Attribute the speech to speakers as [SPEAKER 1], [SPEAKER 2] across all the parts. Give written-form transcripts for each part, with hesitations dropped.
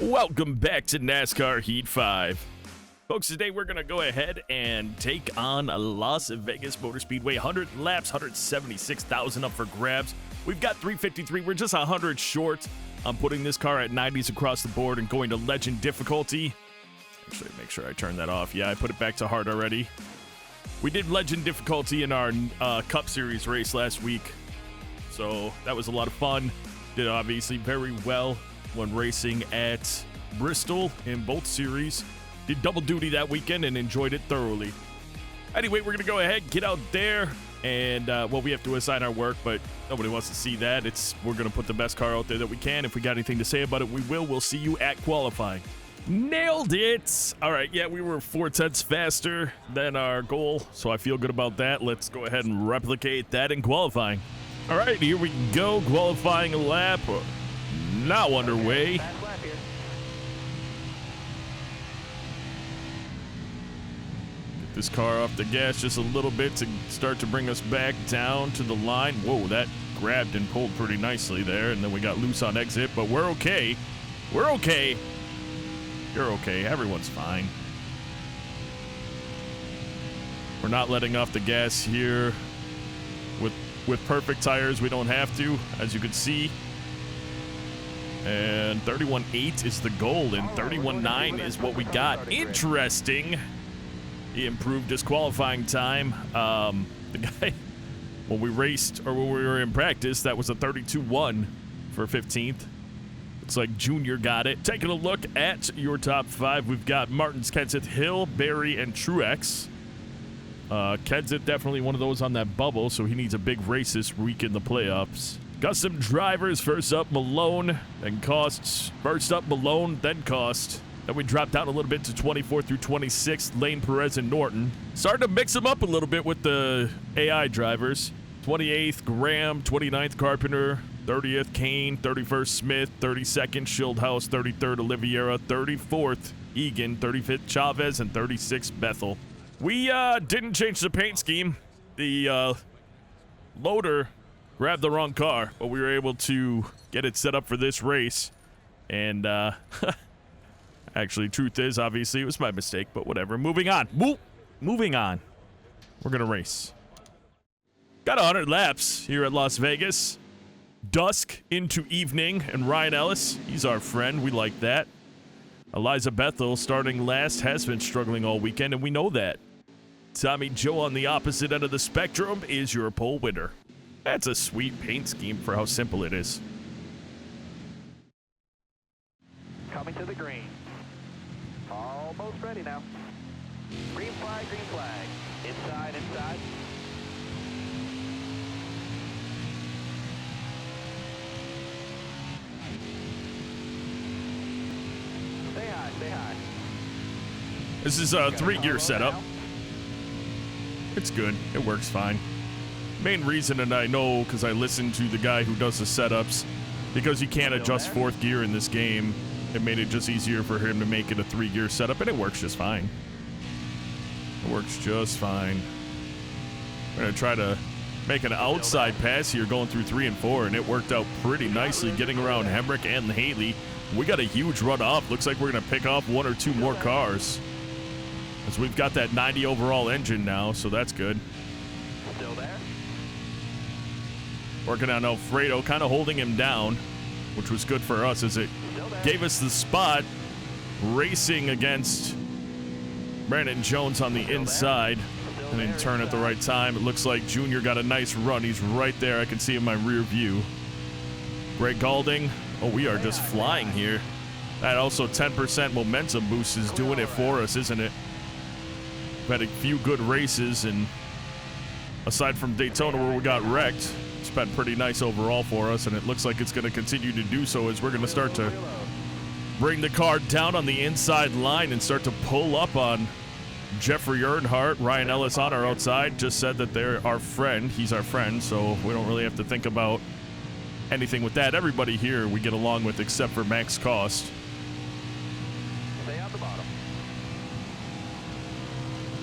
[SPEAKER 1] Welcome back to NASCAR Heat 5. Folks, today we're going to go ahead and take on Las Vegas Motor Speedway. 100 laps, 176,000 up for grabs. We've got 353. We're just 100 short. I'm putting this car at 90s across the board and going to legend difficulty. Actually, make sure I turn that off. Yeah, I put it back to hard already. We did legend difficulty in our Cup Series race last week, so that was a lot of fun. Did obviously very well when racing at Bristol in both series. Did double duty that weekend and enjoyed it thoroughly. Anyway, we're going to go ahead, get out there, and, well, we have to assign our work, but nobody wants to see that. We're going to put the best car out there that we can. If we got anything to say about it, we will. We'll see you at qualifying. Nailed it! All right, yeah, we were 4/10 faster than our goal, so I feel good about that. Let's go ahead and replicate that in qualifying. All right, here we go. Qualifying lap now underway. Get this car off the gas just a little bit to start to bring us back down to the line. Whoa, that grabbed and pulled pretty nicely there, and then we got loose on exit, but we're okay. We're okay. You're okay. Everyone's fine. We're not letting off the gas here. With perfect tires, we don't have to, as you can see. And 31.8 is the goal, and 31.9 is what we got. Interesting. He improved his qualifying time. The guy, when we raced, or when we were in practice, that was a 32.1 for 15th. Looks like Junior got it. Taking a look at your top five, we've got Martins, Kenseth, Hill, Barry, and Truex. Kenseth definitely one of those on that bubble, so he needs a big race this week in the playoffs. Got some drivers. First up, Malone, then Costs. First up, Malone, then Cost. Then we drop down a little bit to 24 through 26, Lane, Perez, and Norton. Starting to mix them up a little bit with the AI drivers. 28th, Graham. 29th, Carpenter. 30th, Kane. 31st, Smith. 32nd, Schildhaus. 33rd, Oliveira. 34th, Egan. 35th, Chavez. And 36th, Bethel. We didn't change the paint scheme. The loader grabbed the wrong car, but we were able to get it set up for this race. And actually, truth is, obviously, it was my mistake, but whatever. Moving on. Moving on. We're going to race. Got 100 laps here at Las Vegas. Dusk into evening, and Ryan Ellis, he's our friend. We like that. Eliza Bethel, starting last, has been struggling all weekend, and we know that. Tommy Joe on the opposite end of the spectrum is your pole winner. That's a sweet paint scheme for how simple it is.
[SPEAKER 2] Coming to the green. Almost ready now. Green flag, green flag. Inside, inside. Stay high, stay high.
[SPEAKER 1] This is a 3-gear setup. It's good. It works fine. Main reason, and I know because I listened to the guy who does the setups, because you can't adjust 4th gear in this game, it made it just easier for him to make it a 3-gear setup, and it works just fine. It works just fine. We're going to try to make an outside pass here going through 3 and 4, and it worked out pretty nicely getting around Hemrick and Haley. We got a huge run off. Looks like we're going to pick off 1 or 2 more cars. As we've got that 90 overall engine now, so that's good.
[SPEAKER 2] Still there?
[SPEAKER 1] Working on Alfredo, kind of holding him down, which was good for us as it gave us the spot racing against Brandon Jones on the inside and in turn at the right time. It looks like Junior got a nice run. He's right there. I can see in my rear view. Greg Galding. Oh, we are just flying here. That also 10% momentum boost is doing it for us, isn't it? We've had a few good races, and aside from Daytona where we got wrecked, it's been pretty nice overall for us, and it looks like it's going to continue to do so as we're going to start to bring the car down on the inside line and start to pull up on Jeffrey Earnhardt. Ryan Ellis on our outside just said that they're our friend. He's our friend, so we don't really have to think about anything with that. Everybody here we get along with except for Max Cost.
[SPEAKER 2] Stay on the bottom.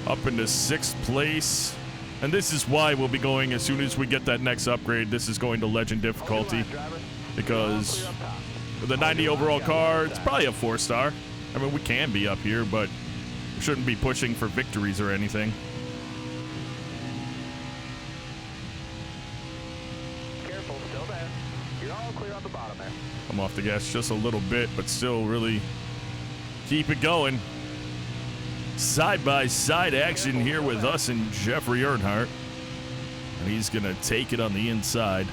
[SPEAKER 1] Up into 6th place. And this is why we'll be going, as soon as we get that next upgrade, this is going to legend difficulty. Because With a 90 overall car, it's probably a 4-star. I mean, we can be up here, but we shouldn't be pushing for victories or anything.
[SPEAKER 2] Careful, still there. You're all clear on the bottom there.
[SPEAKER 1] I'm off the gas just a little bit, but still really keep it going. Side-by-side action here with us and Jeffrey Earnhardt. And he's going to take it on the inside.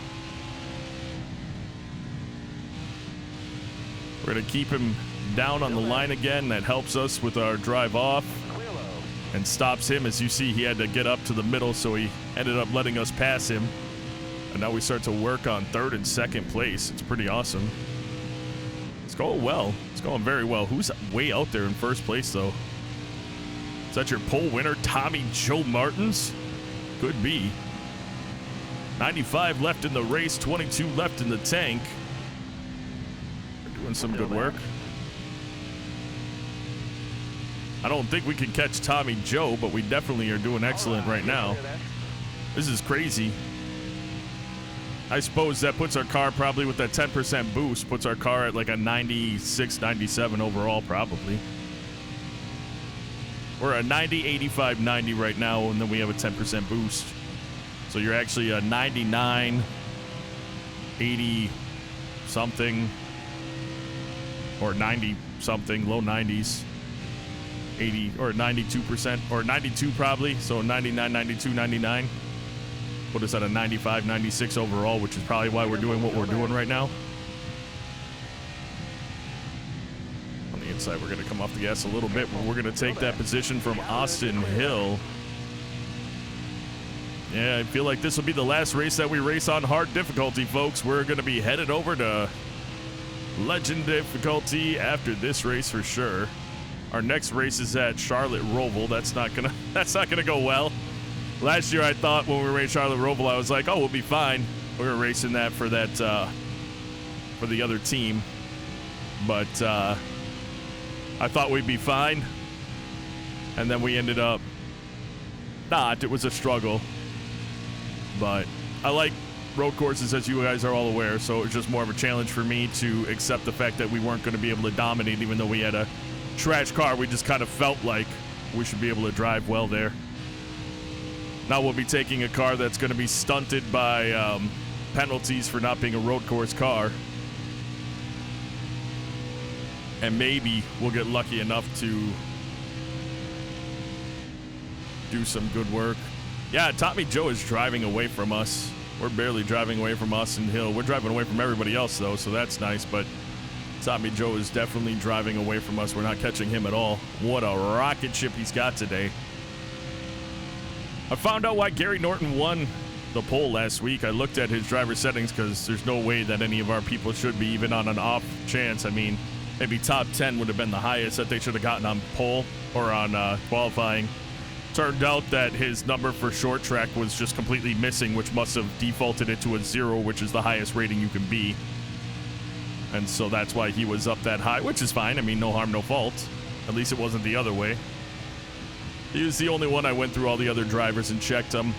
[SPEAKER 1] We're going to keep him down on the line again. That helps us with our drive off and stops him. As you see, he had to get up to the middle, so he ended up letting us pass him. And now we start to work on third and second place. It's pretty awesome. It's going well. It's going very well. Who's way out there in first place, though? Is that your pole winner, Tommy Joe Martins? Could be. 95 left in the race, 22 left in the tank. We're doing some good work. I don't think we can catch Tommy Joe, but we definitely are doing excellent right now. This is crazy. I suppose that puts our car probably with that 10% boost, puts our car at like a 96, 97 overall probably. We're a 90, 85, 90 right now, and then we have a 10% boost. So you're actually a 99, 80 something, or 90 something, low 90s, 80 or 92%, or 92 probably. So 99, 92, 99. Put us at a 95, 96 overall, which is probably why we're doing what we're doing right now. On the inside, we're going to come off the gas a little bit, but we're going to take that position from Austin Hill. Yeah, I feel like this will be the last race that we race on hard difficulty, folks. We're going to be headed over to legend difficulty after this race for sure. Our next race is at Charlotte Roval. That's not gonna go well. Last year, I thought when we raced Charlotte Roval, I was like, oh, we'll be fine. We're racing that for for the other team. But I thought we'd be fine. And then we ended up not. It was a struggle. But I like road courses, as you guys are all aware, so it was just more of a challenge for me to accept the fact that we weren't going to be able to dominate, even though we had a trash car. We just kind of felt like we should be able to drive well there. Now we'll be taking a car that's going to be stunted by penalties for not being a road course car. And maybe we'll get lucky enough to do some good work. Yeah, Tommy Joe is driving away from us. We're barely driving away from Austin Hill. We're driving away from everybody else, though, so that's nice. But Tommy Joe is definitely driving away from us. We're not catching him at all. What a rocket ship he's got today. I found out why Gary Norton won the pole last week. I looked at his driver settings because there's no way that any of our people should be, even on an off chance. I mean, maybe top 10 would have been the highest that they should have gotten on pole or on qualifying. Turned out that his number for short track was just completely missing, which must have defaulted it to a 0, which is the highest rating you can be. And so that's why he was up that high, which is fine. I mean, no harm, no fault. At least it wasn't the other way. He was the only one. I went through all the other drivers and checked them.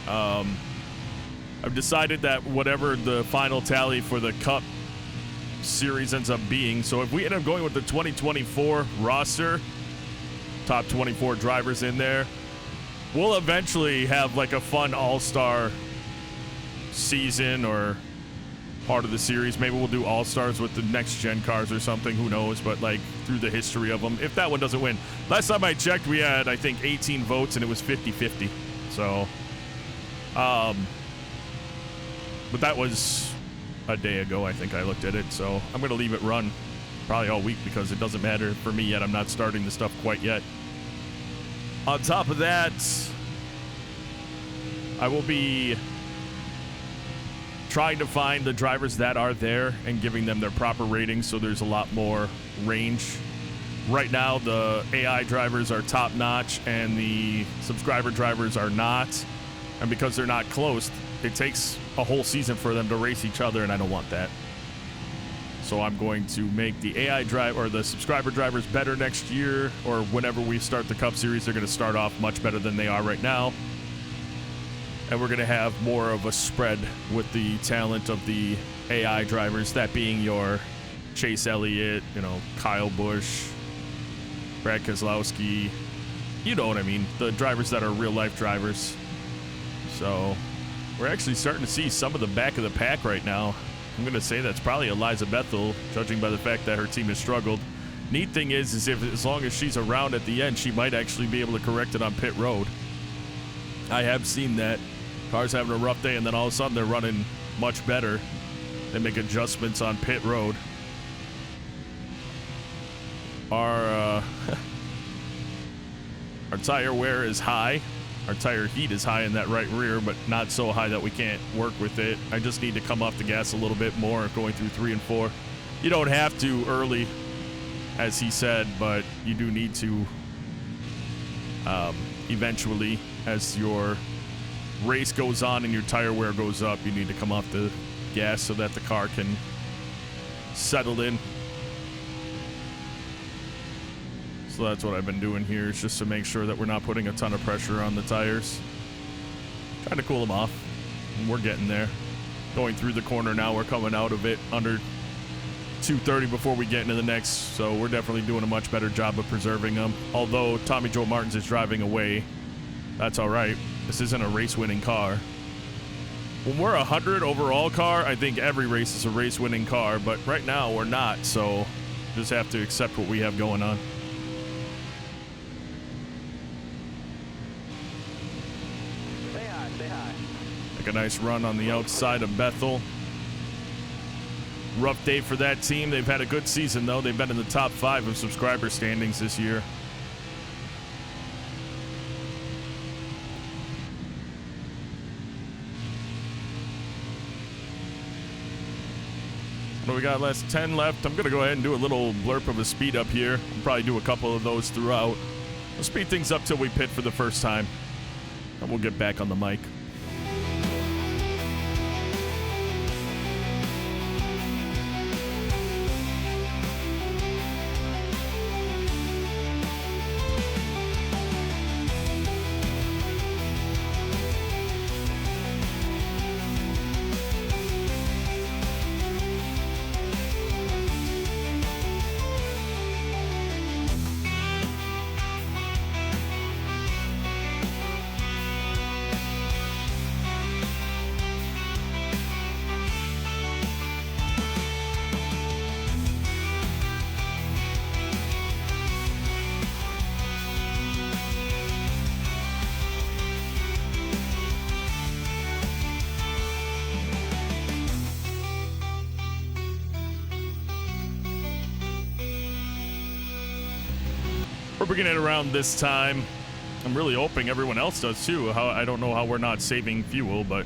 [SPEAKER 1] I've decided that whatever the final tally for the Cup Series ends up being, so if we end up going with the 2024 roster, top 24 drivers in there, we'll eventually have like a fun all-star season or part of the series. Maybe we'll do all-stars with the next-gen cars or something. Who knows? But like through the history of them, if that one doesn't win. Last time I checked, we had, I think, 18 votes, and it was 50-50. So, but that was a day ago, I think I looked at it. So I'm going to leave it run probably all week because it doesn't matter for me yet. I'm not starting the stuff quite yet. On top of that, I will be trying to find the drivers that are there and giving them their proper ratings, so there's a lot more range. Right now, the AI drivers are top-notch and the subscriber drivers are not. And because they're not close, it takes a whole season for them to race each other, and I don't want that. So I'm going to make the AI drive or the subscriber drivers better next year, or whenever we start the Cup Series, they're going to start off much better than they are right now. And we're going to have more of a spread with the talent of the AI drivers, that being your Chase Elliott, you know, Kyle Busch, Brad Keselowski. You know what I mean. The drivers that are real life drivers. So we're actually starting to see some of the back of the pack right now. I'm going to say that's probably Eliza Bethel, judging by the fact that her team has struggled. Neat thing is if as long as she's around at the end, she might actually be able to correct it on pit road. I have seen that. Cars having a rough day, and then all of a sudden they're running much better. They make adjustments on pit road. Our tire wear is high. Our tire heat is high in that right rear, but not so high that we can't work with it. I just need to come off the gas a little bit more going through 3 and 4. You don't have to early, as he said, but you do need to eventually, as your race goes on and your tire wear goes up, you need to come off the gas so that the car can settle in. So that's what I've been doing here, is just to make sure that we're not putting a ton of pressure on the tires. Trying to cool them off. And we're getting there. Going through the corner now, we're coming out of it under 230 before we get into the next, so we're definitely doing a much better job of preserving them. Although Tommy Joe Martins is driving away, that's all right. This isn't a race-winning car. When we're a 100 overall car, I think every race is a race-winning car, but right now we're not, so just have to accept what we have going on. A nice run on the outside of Bethel. Rough day for that team. They've had a good season, though. They've been in the top 5 of subscriber standings this year. What do we got? Last 10 left. I'm going to go ahead and do a little blurb of a speed up here. We'll probably do a couple of those throughout. We'll speed things up till we pit for the first time. And we'll get back on the mic. We're beginning around this time. I'm really hoping everyone else does too. I don't know how we're not saving fuel, but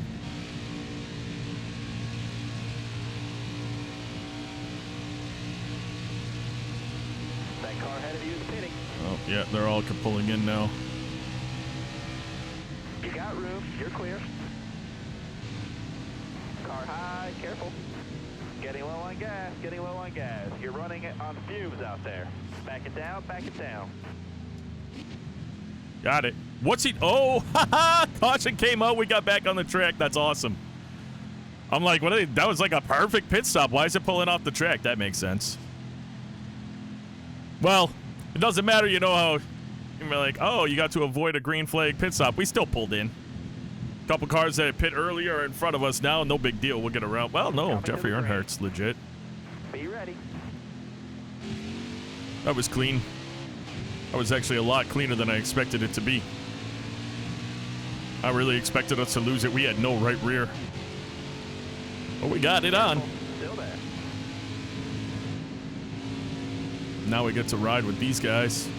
[SPEAKER 2] that car ahead of you is pitting.
[SPEAKER 1] oh yeah, they're all pulling in now.
[SPEAKER 2] You got room. You're clear. Car high. Careful. Getting low on gas. Getting low on gas. You're running it on fumes out there. Back it down. Back it down.
[SPEAKER 1] Got it. What's he? Oh, caution came out. We got back on the track. That's awesome. I'm like, what? That was like a perfect pit stop. Why is it pulling off the track? That makes sense. Well, it doesn't matter. You know how you're like, oh, you got to avoid a green flag pit stop. We still pulled in. A couple cars that pit earlier are in front of us now. No big deal. We'll get around. Well, no, Jeffrey Earnhardt's legit.
[SPEAKER 2] Be ready.
[SPEAKER 1] That was clean. That was actually a lot cleaner than I expected it to be. I really expected us to lose it. We had no right rear. But we got it on.
[SPEAKER 2] Still there.
[SPEAKER 1] Now we get to ride with these guys.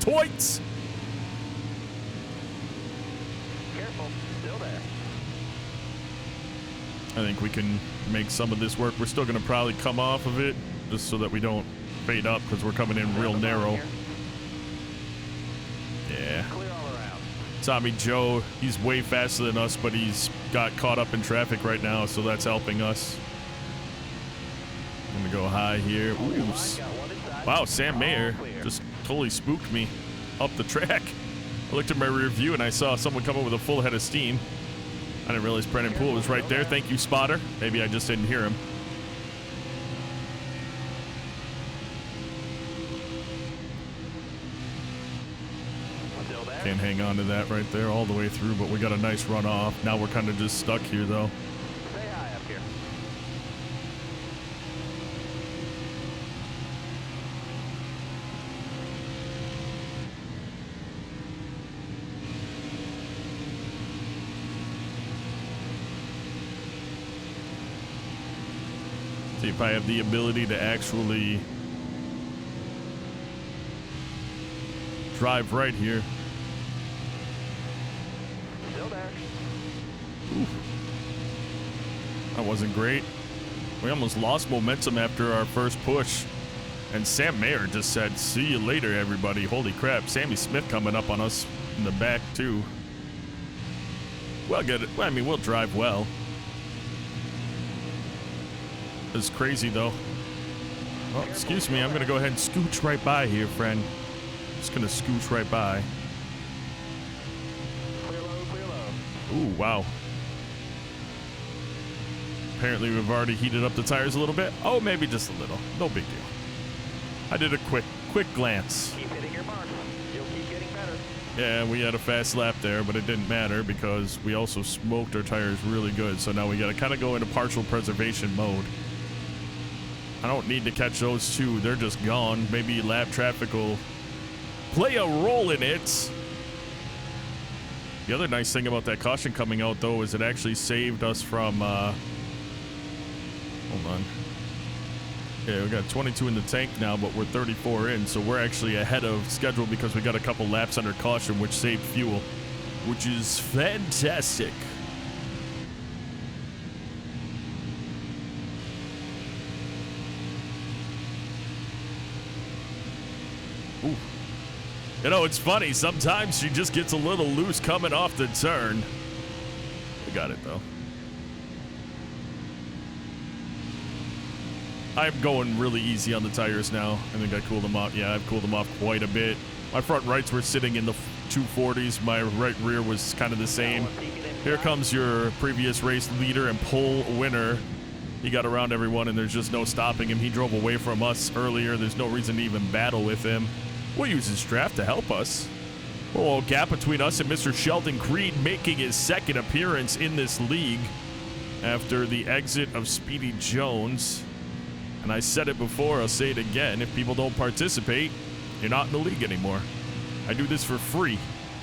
[SPEAKER 1] Toits!
[SPEAKER 2] Careful. Still there.
[SPEAKER 1] I think we can make some of this work. We're still going to probably come off of it just so that we don't fade up because we're coming in real narrow. Yeah.
[SPEAKER 2] Clear all around.
[SPEAKER 1] Tommy Joe, he's way faster than us, but he's got caught up in traffic right now, so that's helping us. I'm going to go high here. Ooh. Wow, Sam Mayer just totally spooked me up the track. I looked at my rear view and I saw someone come up with a full head of steam. I didn't realize Brennan Poole was right there. Thank you, spotter. Maybe I just didn't hear him. Can't hang on to that right there all the way through, but we got a nice run off. Now we're kind of just stuck here, though.
[SPEAKER 2] Say hi up here.
[SPEAKER 1] See if I have the ability to actually drive right here.
[SPEAKER 2] Still there.
[SPEAKER 1] Oof. That wasn't great. We almost lost momentum after our first push. And Sam Mayer just said, "See you later, everybody." Holy crap. Sammy Smith coming up on us in the back, too. We'll get it. I mean, we'll drive well. It's crazy, though. Oh, excuse me. I'm going to go ahead and scooch right by here, friend. Just going to scooch right by.
[SPEAKER 2] Clear low, clear low.
[SPEAKER 1] Ooh, wow. Apparently, we've already heated up the tires a little bit. Oh, maybe just a little. No big deal. I did a quick glance.
[SPEAKER 2] Keep hitting your mark. You'll keep getting better.
[SPEAKER 1] Yeah, we had a fast lap there, but it didn't matter because we also smoked our tires really good. So now we got to kind of go into partial preservation mode. I don't need to catch those two. They're just gone. Maybe lap traffic will play a role in it. The other nice thing about that caution coming out, though, is it actually saved us from... hold on. Yeah, we got 22 in the tank now, but we're 34 in, so we're actually ahead of schedule because we got a couple laps under caution, which saved fuel, which is fantastic. Ooh. You know, it's funny. Sometimes she just gets a little loose coming off the turn. We got it, though. I'm going really easy on the tires now. I think I cooled them off. Yeah, I've cooled them off quite a bit. My front rights were sitting in the 240s. My right rear was kind of the same. Here comes your previous race leader and pole winner. He got around everyone, and there's just no stopping him. He drove away from us earlier. There's no reason to even battle with him. We'll use his draft to help us. Oh, gap between us and Mr. Sheldon Creed making his second appearance in this league after the exit of Speedy Jones. And I said it before, I'll say it again. If people don't participate, you're not in the league anymore. I do this for free.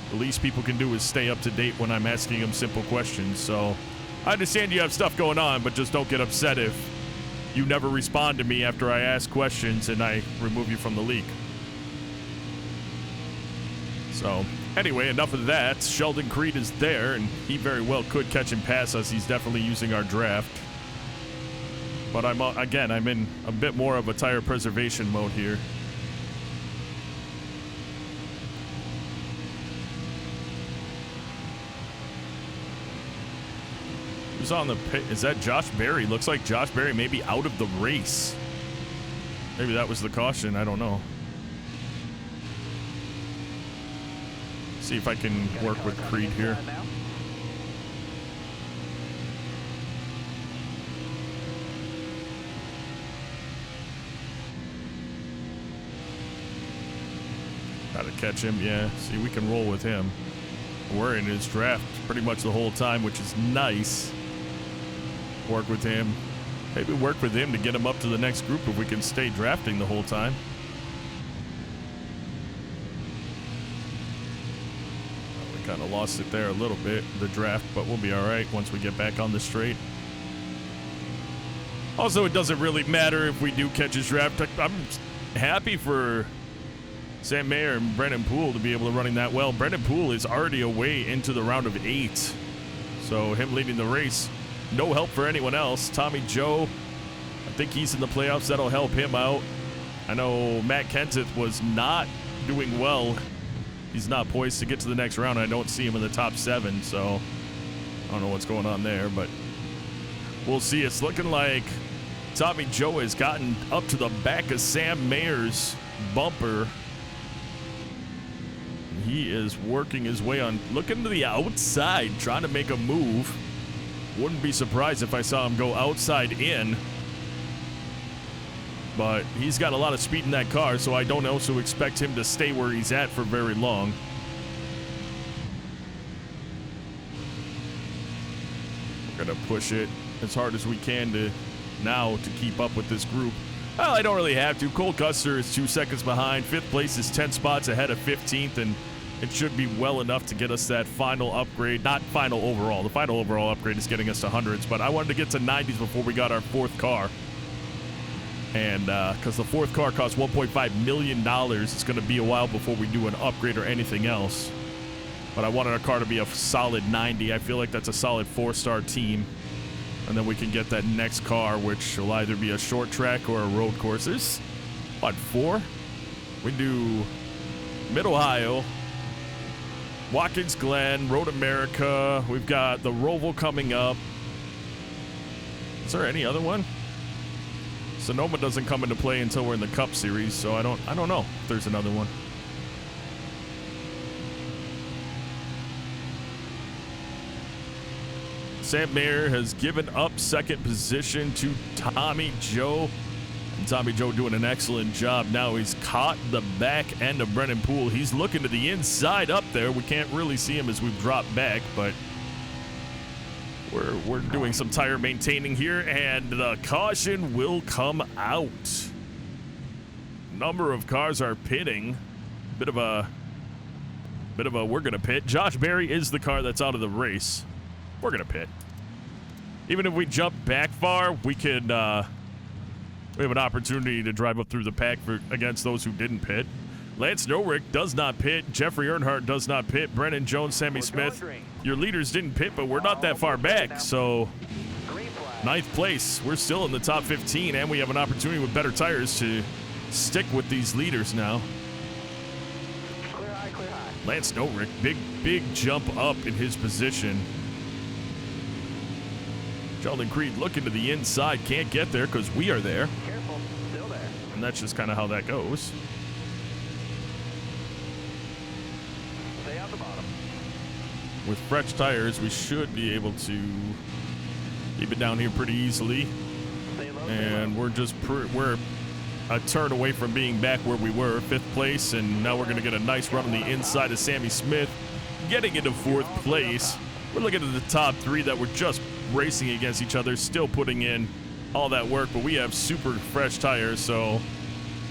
[SPEAKER 1] The least people can do is stay up to date when I'm asking them simple questions. So I understand you have stuff going on, but just don't get upset if you never respond to me after I ask questions and I remove you from the league. So, anyway, enough of that. Sheldon Creed is there, and he very well could catch and pass us. He's definitely using our draft. But I'm in a bit more of a tire preservation mode here. Who's on the pit? Is that Josh Berry? Looks like Josh Berry may be out of the race. Maybe that was the caution. I don't know. See if I can work with Creed here. Gotta catch him, yeah. See, we can roll with him. We're in his draft pretty much the whole time, which is nice. Work with him. Maybe work with him to get him up to the next group if we can stay drafting the whole time. Kind of lost it there a little bit, the draft, but we'll be all right once we get back on the straight. Also, it doesn't really matter if we do catch his draft. I'm happy for Sam Mayer and Brendan Poole to be able to run that well. Brendan Poole is already away into the round of 8, so him leading the race, no help for anyone else. Tommy Joe, I think he's in the playoffs. That'll help him out. I know Matt Kenseth was not doing well. He's not poised to get to the next round. I don't see him in the top 7, so I don't know what's going on there, but we'll see. It's looking like Tommy Joe has gotten up to the back of Sam Mayer's bumper. He is working his way on, looking to the outside, trying to make a move. Wouldn't be surprised if I saw him go outside in. But he's got a lot of speed in that car, so I don't also expect him to stay where he's at for very long. Gonna push it as hard as we can to keep up with this group. Well, I don't really have to. Cole Custer is 2 seconds behind. 5th place is 10 spots ahead of 15th, and it should be well enough to get us that final upgrade. Not final overall. The final overall upgrade is getting us to hundreds, but I wanted to get to 90s before we got our 4th car. And because the 4th car costs $1.5 million, it's going to be a while before we do an upgrade or anything else. But I wanted our car to be a solid 90. I feel like that's a solid 4-star team. And then we can get that next car, which will either be a short track or a road course. There's, what, 4? We do Mid-Ohio, Watkins Glen, Road America. We've got the Roval coming up. Is there any other one? Sonoma doesn't come into play until we're in the Cup Series, so I don't know if there's another one. Sam Mayer has given up second position to Tommy Joe. And Tommy Joe doing an excellent job now. He's caught the back end of Brennan Poole. He's looking to the inside up there. We can't really see him as we've dropped back, but we're doing some tire maintaining here, and the caution will come out. Number of cars are pitting. Bit of a we're gonna pit. Josh Berry is the car that's out of the race. We're gonna pit. Even if we jump back far, we could. We have an opportunity to drive up through the pack against those who didn't pit. Lance Norrick does not pit. Jeffrey Earnhardt does not pit. Brennan Jones, Sammy Smith. Your leaders didn't pit, but we're not that far back. So, 9th place. We're still in the top 15, and we have an opportunity with better tires to stick with these leaders now.
[SPEAKER 2] Clear high, clear high.
[SPEAKER 1] Lance Norrick, big jump up in his position. Sheldon Creed looking to the inside, can't get there because we are there.
[SPEAKER 2] Careful, still there.
[SPEAKER 1] And that's just kind of how that goes.
[SPEAKER 2] Stay out the bottom.
[SPEAKER 1] With fresh tires, we should be able to keep it down here pretty easily.
[SPEAKER 2] Stay low,
[SPEAKER 1] And we're just we're a turn away from being back where we were, 5th place, and now we're going to get a nice run on the inside of Sammy Smith, getting into 4th place. We're looking at the top 3 that were just racing against each other, still putting in all that work, but we have super fresh tires, so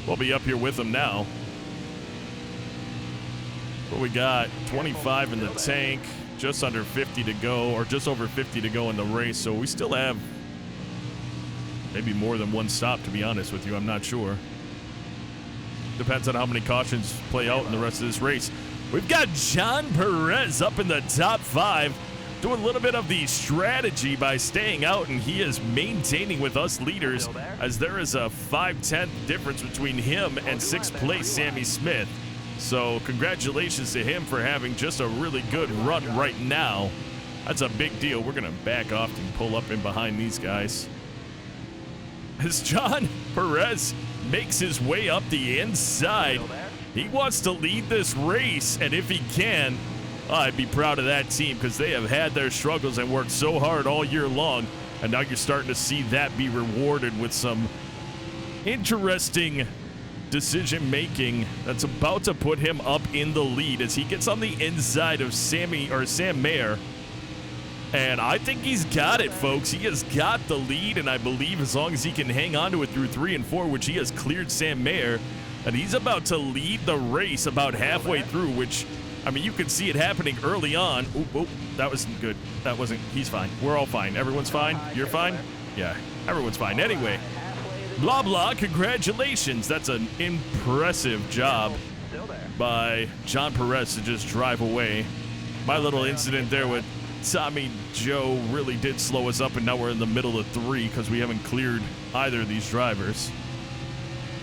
[SPEAKER 1] we'll be up here with them now. What we got, 25 in the tank, just under 50 to go, or just over 50 to go in the race, so we still have maybe more than one stop, to be honest with you. I'm not sure. Depends on how many cautions play out in the rest of this race. We've got John Perez up in the top 5, doing a little bit of the strategy by staying out, and he is maintaining with us leaders as there is a 5/10 difference between him and 6th place Sammy Smith. So congratulations to him for having just a really good run right now. That's a big deal. We're going to back off and pull up in behind these guys. As John Perez makes his way up the inside, he wants to lead this race, and if he can, I'd be proud of that team because they have had their struggles and worked so hard all year long, and now you're starting to see that be rewarded with some interesting decision making that's about to put him up in the lead as he gets on the inside of Sam Mayer. And I think he's got it, folks. He has got the lead, and I believe as long as he can hang on to it through 3 and 4, which he has cleared Sam Mayer, and he's about to lead the race about halfway through, which, I mean, you can see it happening early on. Oop, that wasn't good. That wasn't, he's fine. We're all fine. Everyone's fine? You're fine? Yeah, everyone's fine. Anyway, blah, blah, congratulations. That's an impressive job by John Perez to just drive away. My little incident there with Tommy Joe really did slow us up, and now we're in the middle of 3 because we haven't cleared either of these drivers,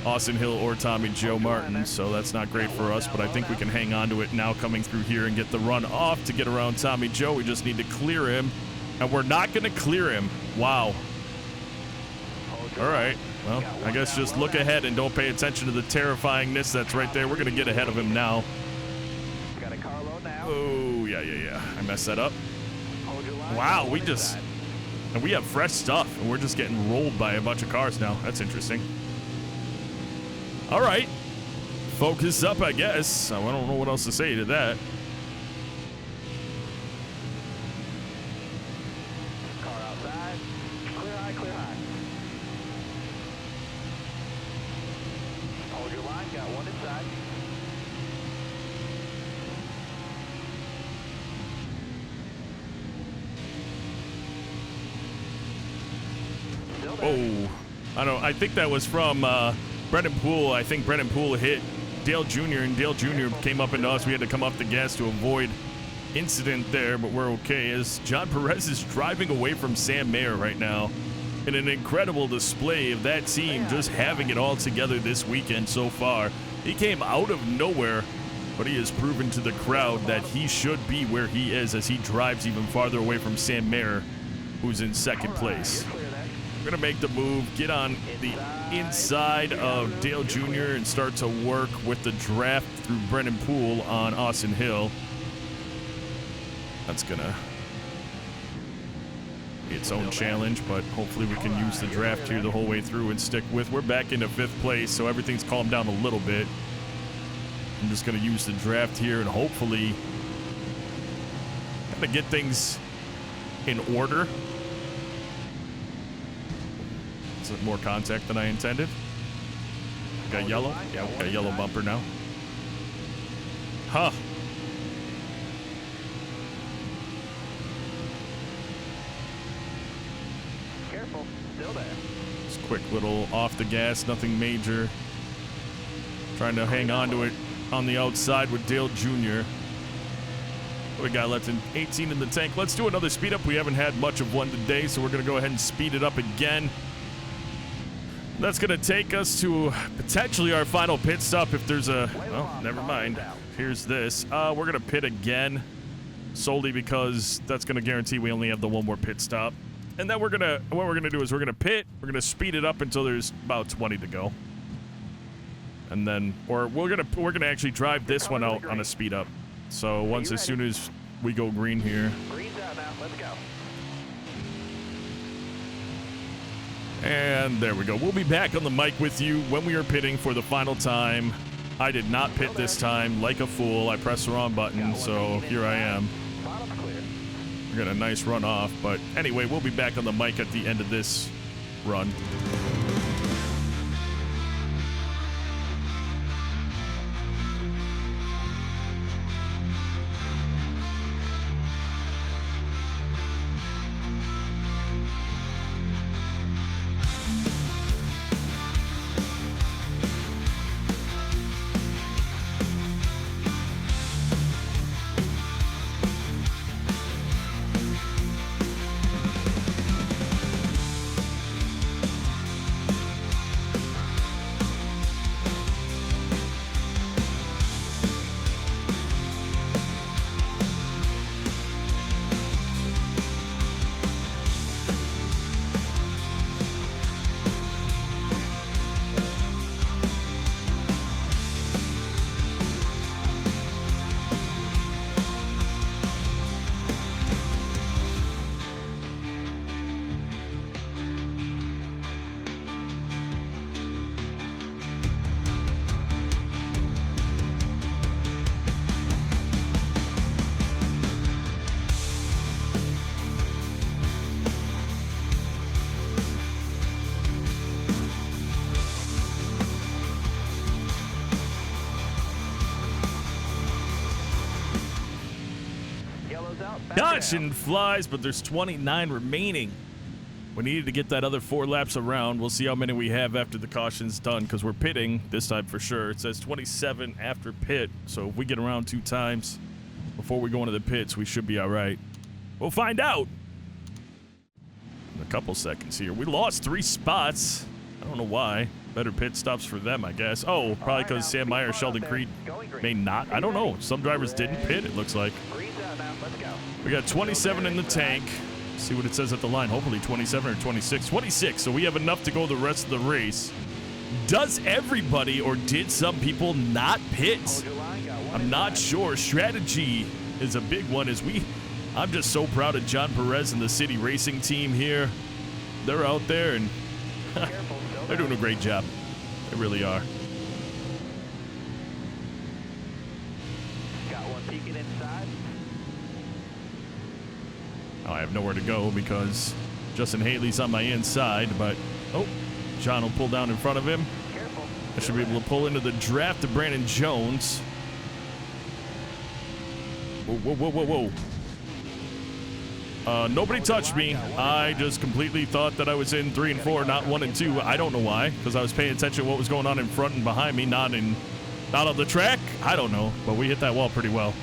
[SPEAKER 1] Austin Hill or Tommy Joe Martin, so that's not great for us, but I think we can hang on to it now coming through here and get the run off to get around Tommy Joe. We just need to clear him, and we're not going to clear him. Wow. All right. Well, I guess just look ahead and don't pay attention to the terrifyingness that's right there. We're going to get ahead of him now.
[SPEAKER 2] Got a car load now.
[SPEAKER 1] Oh, yeah. I messed that up. Wow, we have fresh stuff, and we're just getting rolled by a bunch of cars now. That's interesting. All right. Focus up, I guess. I don't know what else to say to that.
[SPEAKER 2] Car one inside. Still there.
[SPEAKER 1] Oh, I think that was from Brendan Poole. I think Brendan Poole hit Dale Jr. and Dale Jr. came up into us. We had to come off the gas to avoid incident there, but we're okay as John Perez is driving away from Sam Mayer right now in an incredible display of that team just having it all together this weekend so far. He came out of nowhere, but he has proven to the crowd that he should be where he is as he drives even farther away from Sam Mayer, who's in second place. We're going to make the move, get on the inside of Dale Jr. and start to work with the draft through Brendan Poole on Austin Hill. That's going to be its own challenge, but hopefully we can use the draft here the whole way through and stick with. We're back into 5th place, so everything's calmed down a little bit. I'm just going to use the draft here and hopefully kind of get things in order. Is it more contact than I intended? Got yellow? Yeah, we got yellow bumper now. Huh.
[SPEAKER 2] Careful, still there.
[SPEAKER 1] Just quick little off the gas, nothing major. Trying to hang on to it on the outside with Dale Jr. We got left in 18 in the tank. Let's do another speed up. We haven't had much of one today, so we're going to go ahead and speed it up again. That's going to take us to potentially our final pit stop if there's a... Well, never mind. Here's this. We're going to pit again solely because that's going to guarantee we only have the one more pit stop. And then what we're going to do is we're going to pit. We're going to speed it up until there's about 20 to go. And then, or we're going to actually drive this one out on a speed up. So once, as soon as we go green here.
[SPEAKER 2] Green's out now, let's go.
[SPEAKER 1] And there we go. We'll be back on the mic with you when we are pitting for the final time. I did not pit this time like a fool. I pressed the wrong button, so here I am. We got a nice run off, but anyway, we'll be back on the mic at the end of this run. Caution flies, but there's 29 remaining. We needed to get that other 4 laps around. We'll see how many we have after the caution's done, because we're pitting this time for sure. It says 27 after pit, so if we get around 2 times before we go into the pits, we should be all right. We'll find out in a couple seconds here. We lost 3 spots. I don't know why. Better pit stops for them, I guess. Oh, probably because Sam Meyer, Sheldon Creed may not. I don't know. Some drivers didn't pit, it looks like. We got 27 in the tank. See what it says at the line. Hopefully 27 or 26. 26, so we have enough to go the rest of the race. Does everybody or did some people not pit? I'm not sure. Strategy is a big one. I'm just so proud of John Perez and the City Racing team here. They're out there and they're doing a great job. They really are.
[SPEAKER 2] Got one peeking inside.
[SPEAKER 1] Oh, I have nowhere to go because Justin Haley's on my inside, but oh, John will pull down in front of him.
[SPEAKER 2] Careful.
[SPEAKER 1] I should be able to pull into the draft of Brandon Jones. Whoa, whoa, whoa, whoa, whoa. Nobody touched me. I just completely thought that I was in 3 and 4, not 1 and 2. I don't know why, because I was paying attention to what was going on in front and behind me, not on the track. I don't know, but we hit that wall pretty well.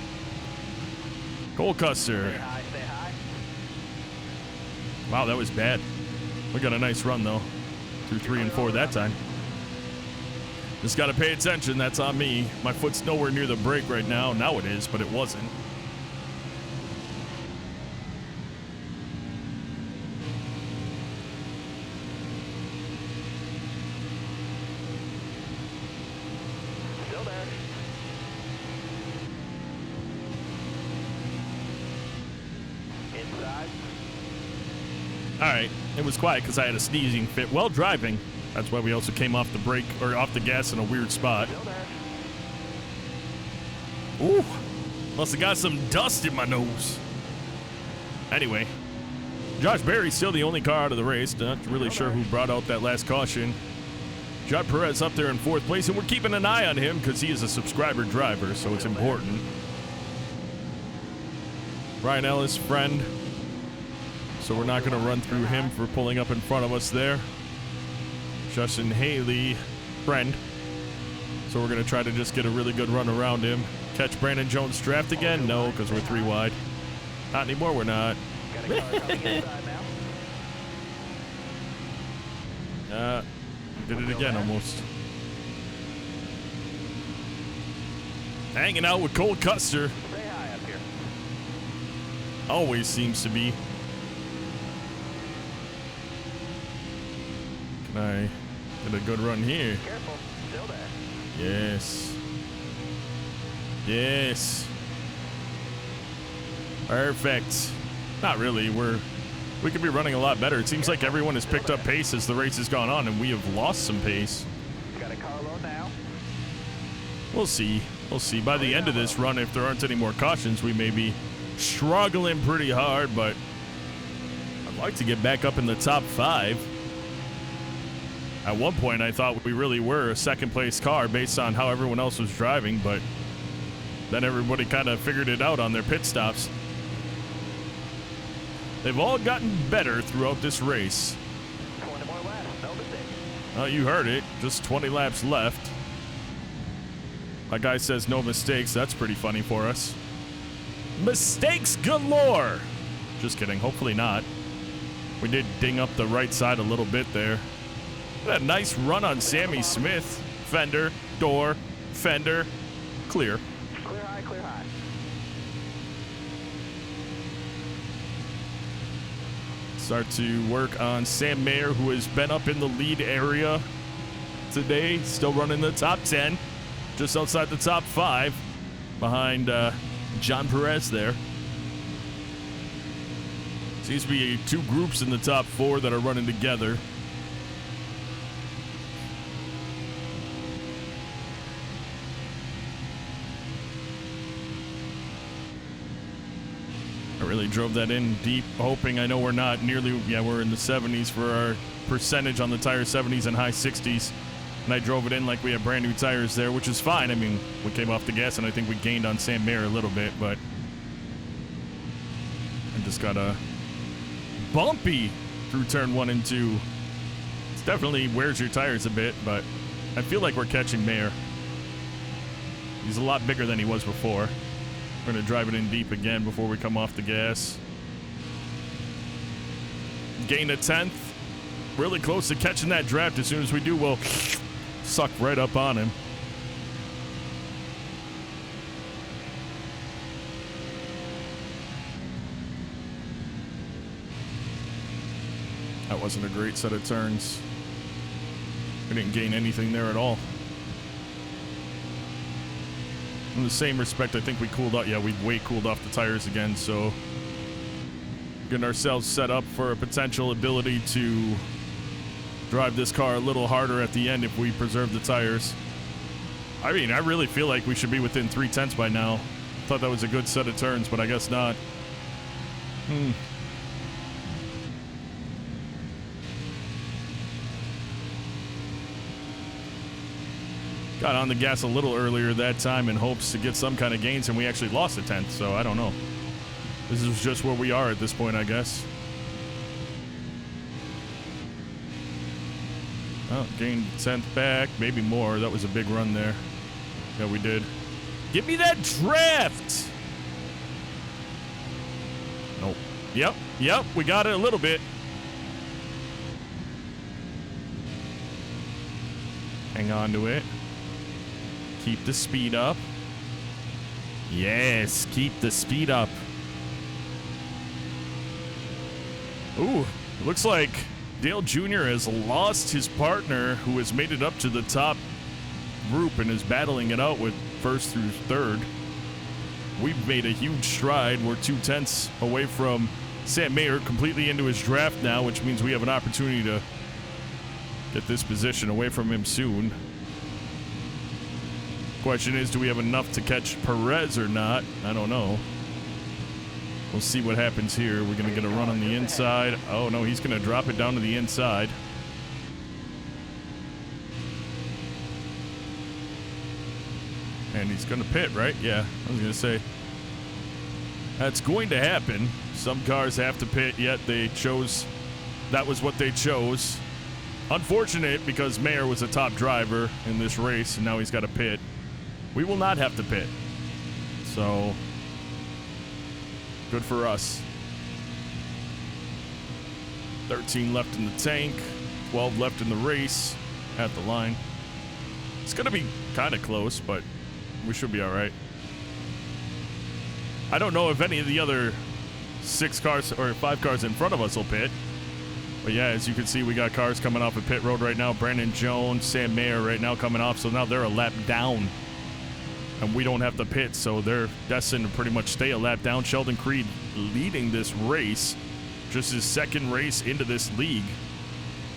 [SPEAKER 1] Cole Custer.
[SPEAKER 2] Stay high, stay high.
[SPEAKER 1] Wow, that was bad. We got a nice run, though, through 3 and 4 that time. Just got to pay attention. That's on me. My foot's nowhere near the brake right now. Now it is, but it wasn't.
[SPEAKER 2] Still there. Inside.
[SPEAKER 1] All right. It was quiet because I had a sneezing fit while driving. That's why we also came off the brake or off the gas in a weird spot.
[SPEAKER 2] Still there.
[SPEAKER 1] Ooh, must have got some dust in my nose. Anyway, Josh Berry's still the only car out of the race. Not really sure who brought out that last caution. John Perez up there in 4th place, and we're keeping an eye on him because he is a subscriber driver, so it's important. Ryan Ellis, friend. So we're not going to run through him for pulling up in front of us there. Justin Haley, friend. So we're going to try to just get a really good run around him. Catch Brandon Jones draft again? No, because we're 3 wide. Not anymore, we're not.
[SPEAKER 2] Got a car coming inside now.
[SPEAKER 1] Did it again almost. Hanging out with Cole Custer.
[SPEAKER 2] Stay high up here.
[SPEAKER 1] Always seems to be. Can I get a good run here?
[SPEAKER 2] Careful. Still there.
[SPEAKER 1] Yes. Yes. Perfect. Not really. We could be running a lot better. It seems like everyone has picked up pace as the race has gone on, and we have lost some pace.
[SPEAKER 2] Got a car low now.
[SPEAKER 1] We'll see. We'll see. By the end of this run, if there aren't any more cautions, we may be struggling pretty hard, but I'd like to get back up in the top 5. At one point, I thought we really were a second-place car based on how everyone else was driving, but then everybody kind of figured it out on their pit stops. They've all gotten better throughout this race.
[SPEAKER 2] 20 more laps. No mistake.
[SPEAKER 1] Oh, you heard it. Just 20 laps left. My guy says no mistakes. That's pretty funny for us. Mistakes galore. Just kidding. Hopefully not. We did ding up the right side a little bit there. That nice run on Sammy Smith. Fender, door, fender, clear.
[SPEAKER 2] Clear high, clear high.
[SPEAKER 1] Start to work on Sam Mayer, who has been up in the lead area today. Still running the top 10. Just outside the top 5. Behind John Perez there. Seems to be 2 groups in the top 4 that are running together. I really drove that in deep, hoping. I know we're not nearly, we're in the 70s for our percentage on the tire, 70s and high 60s. And I drove it in like we had brand new tires there, which is fine. I mean, we came off the gas and I think we gained on Sam Mayer a little bit, but I just got a bumpy through turn 1 and 2. It's definitely wears your tires a bit, but I feel like we're catching Mayer. He's a lot bigger than he was before. We're going to drive it in deep again before we come off the gas. Gain a 10th. Really close to catching that draft. As soon as we do, we'll suck right up on him. That wasn't a great set of turns. We didn't gain anything there at all. In the same respect, I think we cooled off. Yeah, we way cooled off the tires again, so getting ourselves set up for a potential ability to drive this car a little harder at the end if we preserve the tires. I mean, I really feel like we should be within 3/10 by now. Thought that was a good set of turns, but I guess not. got on the gas a little earlier that time in hopes to get some kind of gains, and we actually lost a tenth, so I don't know. This is just where we are at this point, I guess. Oh, gained a tenth back, maybe more. That was a big run there. Yeah, we did. Give me that draft! Nope. Yep, we got it a little bit. Hang on to it. Keep the speed up. Yes, keep the speed up. Ooh, looks like Dale Jr. has lost his partner who has made it up to the top group and is battling it out with first through third. We've made a huge stride. We're 2/10 away from Sam Mayer completely into his draft now, which means we have an opportunity to get this position away from him soon. Question is, do we have enough to catch Perez or not? I don't know. We'll see what happens here. We're going to get a run on the inside. Oh, no, he's going to drop it down to the inside. And he's going to pit, right? Yeah, I was going to say. That's going to happen. Some cars have to pit, yet they chose. That was what they chose. Unfortunate, because Mayer was a top driver in this race, and now he's got to pit. We will not have to pit. So, good for us. 13 left in the tank, 12 left in the race at the line. It's going to be kind of close, but we should be all right. I don't know if any of the other 6 cars or 5 cars in front of us will pit. But yeah, as you can see, we got cars coming off of pit road right now. Brandon Jones, Sam Mayer right now coming off. So now they're a lap down. And we don't have to pit, so they're destined to pretty much stay a lap down. Sheldon Creed leading this race. Just his second race into this league.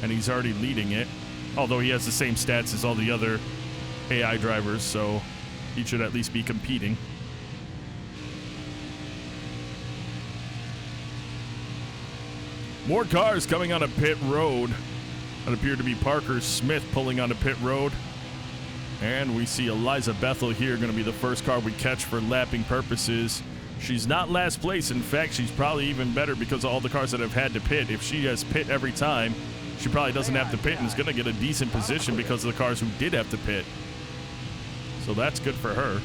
[SPEAKER 1] And he's already leading it. Although he has the same stats as all the other AI drivers, so he should at least be competing. More cars coming on a pit road. That appeared to be Parker Smith pulling on a pit road. And we see Eliza Bethel here, going to be the first car we catch for lapping purposes. She's not last place. In fact, she's probably even better because of all the cars that have had to pit. If she has pit every time, she probably doesn't have to pit and is going to get a decent position because of the cars who did have to pit. So that's good for her.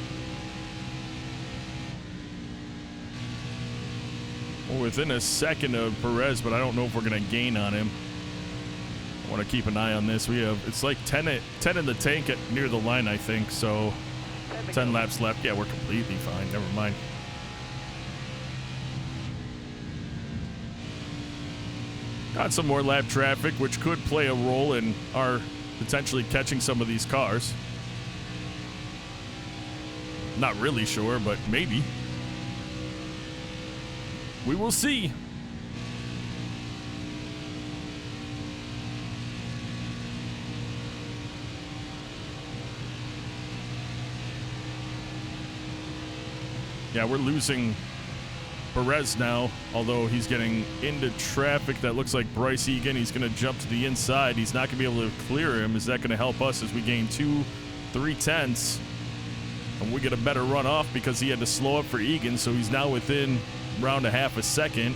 [SPEAKER 1] We're within a second of Perez, but I don't know if we're going to gain on him. I want to keep an eye on this. We have, it's like 10 in the tank at near the line, I think. So 10 laps left. Yeah, we're completely fine. Never mind. Got some more lap traffic, which could play a role in our potentially catching some of these cars. Not really sure, but maybe. We will see. Yeah, we're losing Perez now, although he's getting into traffic. That looks like Bryce Egan. He's going to jump to the inside. He's not going to be able to clear him. Is that going to help us as we gain 2-3 tenths? And we get a better run off because he had to slow up for Egan, so he's now within around a half a second.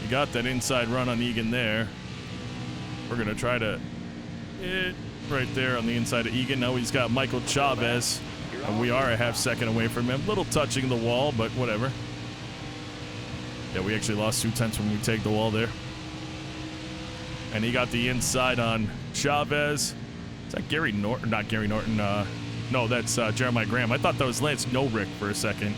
[SPEAKER 1] We got that inside run on Egan there. We're going to try to right there on the inside of Egan. Now he's got Michael Chavez, and we are a half second away from him. Little touching the wall, but whatever. Yeah, we actually lost 2 tenths when we tagged the wall there. And he got the inside on Chavez. Is that Gary Norton? Not Gary Norton. No, that's Jeremiah Graham. I thought that was Lance Nobrick for a second.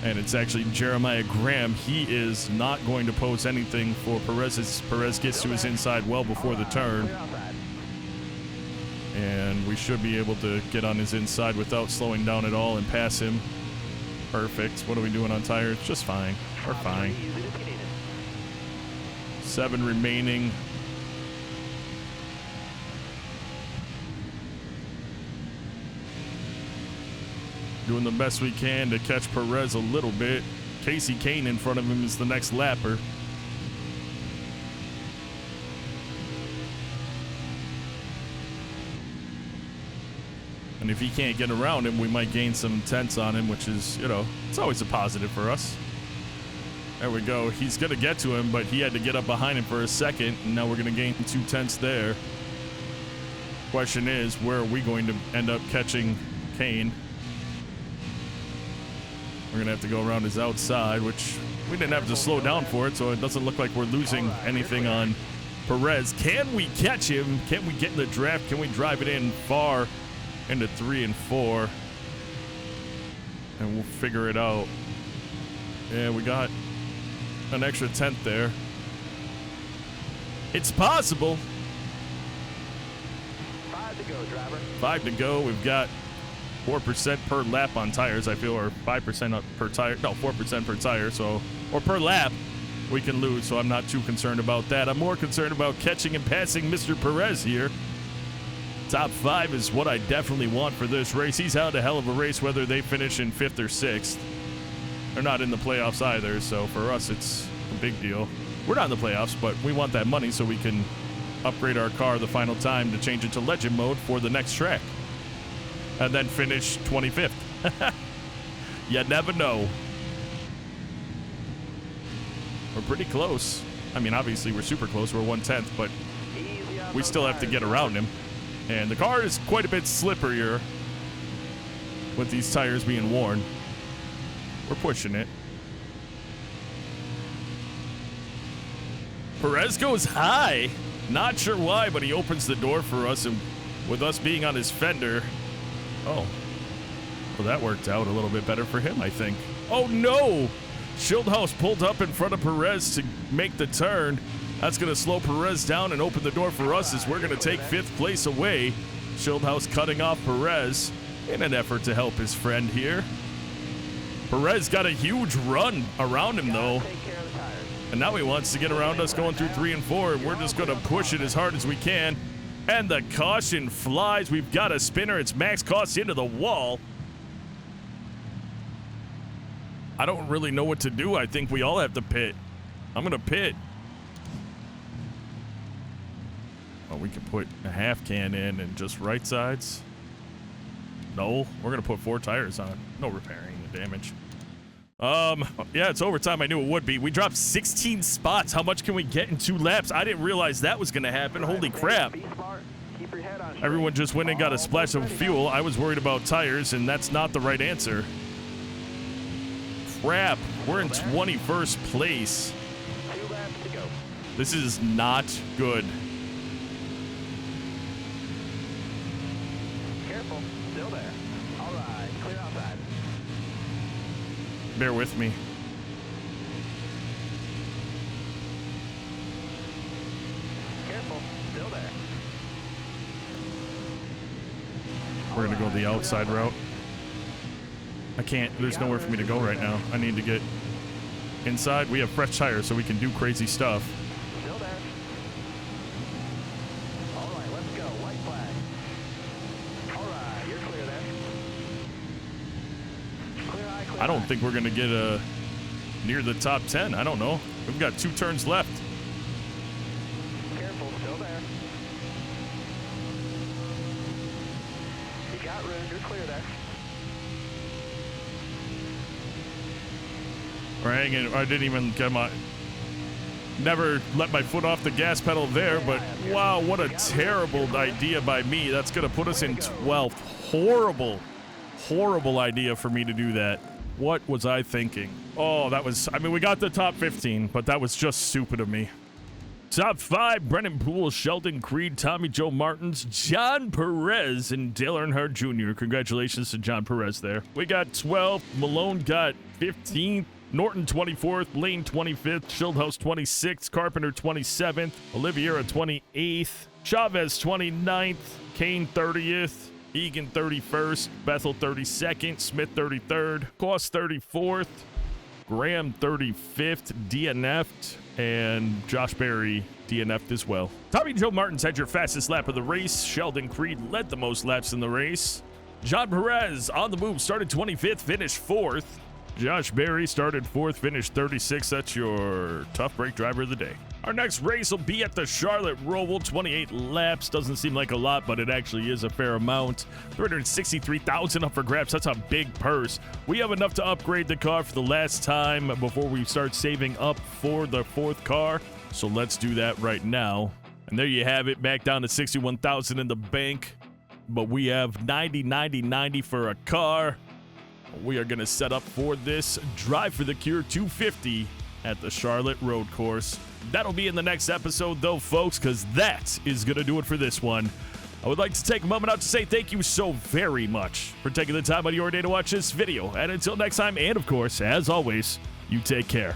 [SPEAKER 1] And it's actually Jeremiah Graham. He is not going to pose anything for Perez as Perez gets to his inside well before the turn. And we should be able to get on his inside without slowing down at all and pass him. Perfect. What are we doing on tires? Just fine. We're fine. 7 remaining. Doing the best we can to catch Perez a little bit. Casey Kane in front of him is the next lapper. And if he can't get around him, we might gain some tenths on him, which is, you know, it's always a positive for us. There we go. He's going to get to him, but he had to get up behind him for a second, and now we're going to gain 2 tenths there. Question is, where are we going to end up catching Kane? We're going to have to go around his outside, which we didn't have to slow down for it, so it doesn't look like we're losing anything on Perez. Can we catch him? Can we get in the draft? Can we drive it in far into 3 and 4? And we'll figure it out. Yeah, we got an extra tenth there. It's possible.
[SPEAKER 2] 5 to go, driver.
[SPEAKER 1] 5 to go. We've got 4% per lap on tires, I feel, or 5% per tire. No, 4% per tire, so, or per lap we can lose, so I'm not too concerned about that. I'm more concerned about catching and passing Mr. Perez here. Top 5 is what I definitely want for this race. He's had a hell of a race, whether they finish in 5th or 6th. They're not in the playoffs either, so for us it's a big deal. We're not in the playoffs, but we want that money so we can upgrade our car the final time to change it to legend mode for the next track. And then finish 25th. You never know. We're pretty close. I mean, obviously we're super close. We're 1/10, but we still have to get around him. And the car is quite a bit slipperier with these tires being worn. We're pushing it. Perez goes high. Not sure why, but he opens the door for us, and with us being on his fender. Oh. Well, that worked out a little bit better for him, I think. Oh, no! Schildhouse pulled up in front of Perez to make the turn. That's going to slow Perez down and open the door for us as we're going to take 5th place away. Schildhouse cutting off Perez in an effort to help his friend here. Perez got a huge run around him, though. And now he wants to get around us going through 3 and 4. And we're just going to push it as hard as we can. And the caution flies. We've got a spinner. It's max cost into the wall. I don't really know what to do. I think we all have to pit. I'm going to pit. Oh, we can put a half can in and just right sides. No, we're going to put 4 tires on. No repairing the damage. Yeah, it's overtime. I knew it would be. We dropped 16 spots. How much can we get in 2 laps? I didn't realize that was going to happen. Holy crap. Everyone just went and got a splash of fuel. I was worried about tires, and that's not the right answer. Crap. We're in 21st place.
[SPEAKER 2] 2 laps to go.
[SPEAKER 1] This is not good.
[SPEAKER 2] Careful. Still there. All right. Clear outside.
[SPEAKER 1] Bear with me.
[SPEAKER 2] Careful. Still there.
[SPEAKER 1] We're going to go the outside route. I can't. There's nowhere for me to go right now. I need to get inside. We have fresh tires, so we can do crazy stuff.
[SPEAKER 2] Still there. All right, let's go. White flag. All right, you're clear there. Clear high, clear
[SPEAKER 1] I don't
[SPEAKER 2] high.
[SPEAKER 1] think we're going to get near the top 10. I don't know. We've got 2 turns left.
[SPEAKER 2] Careful, still there. You got room, you're clear there.
[SPEAKER 1] Right, I didn't even get my... Never let my foot off the gas pedal there, but wow, what a terrible idea by me. That's going to put us in 12th. Horrible, horrible idea for me to do that. What was I thinking? Oh, that was... I mean, we got the top 15, but that was just stupid of me. Top 5, Brennan Poole, Sheldon Creed, Tommy Joe Martins, John Perez, and Dale Earnhardt Jr. Congratulations to John Perez there. We got 12th. Malone got 15th. Norton 24th, Lane 25th, Schildhouse 26th, Carpenter 27th, Oliveira 28th, Chavez 29th, Kane 30th, Egan 31st, Bethel 32nd, Smith 33rd, Cost 34th, Graham 35th, DNF'd, and Josh Berry DNF'd as well. Tommy Joe Martins had your fastest lap of the race. Sheldon Creed led the most laps in the race. John Perez on the move, started 25th, finished 4th. Josh Berry started 4th, finished 36th. That's your tough break driver of the day. Our next race will be at the Charlotte Roval. 28 laps. Doesn't seem like a lot, but it actually is a fair amount. $363,000 up for grabs. That's a big purse. We have enough to upgrade the car for the last time before we start saving up for the 4th car. So let's do that right now. And there you have it. Back down to $61,000 in the bank. But we have 90, 90, 90 for a car. We are going to set up for this Drive for the Cure 250 at the Charlotte Road Course. That'll be in the next episode, though, folks, because that is going to do it for this one. I would like to take a moment out to say thank you so very much for taking the time out of your day to watch this video. And until next time, and of course, as always, you take care.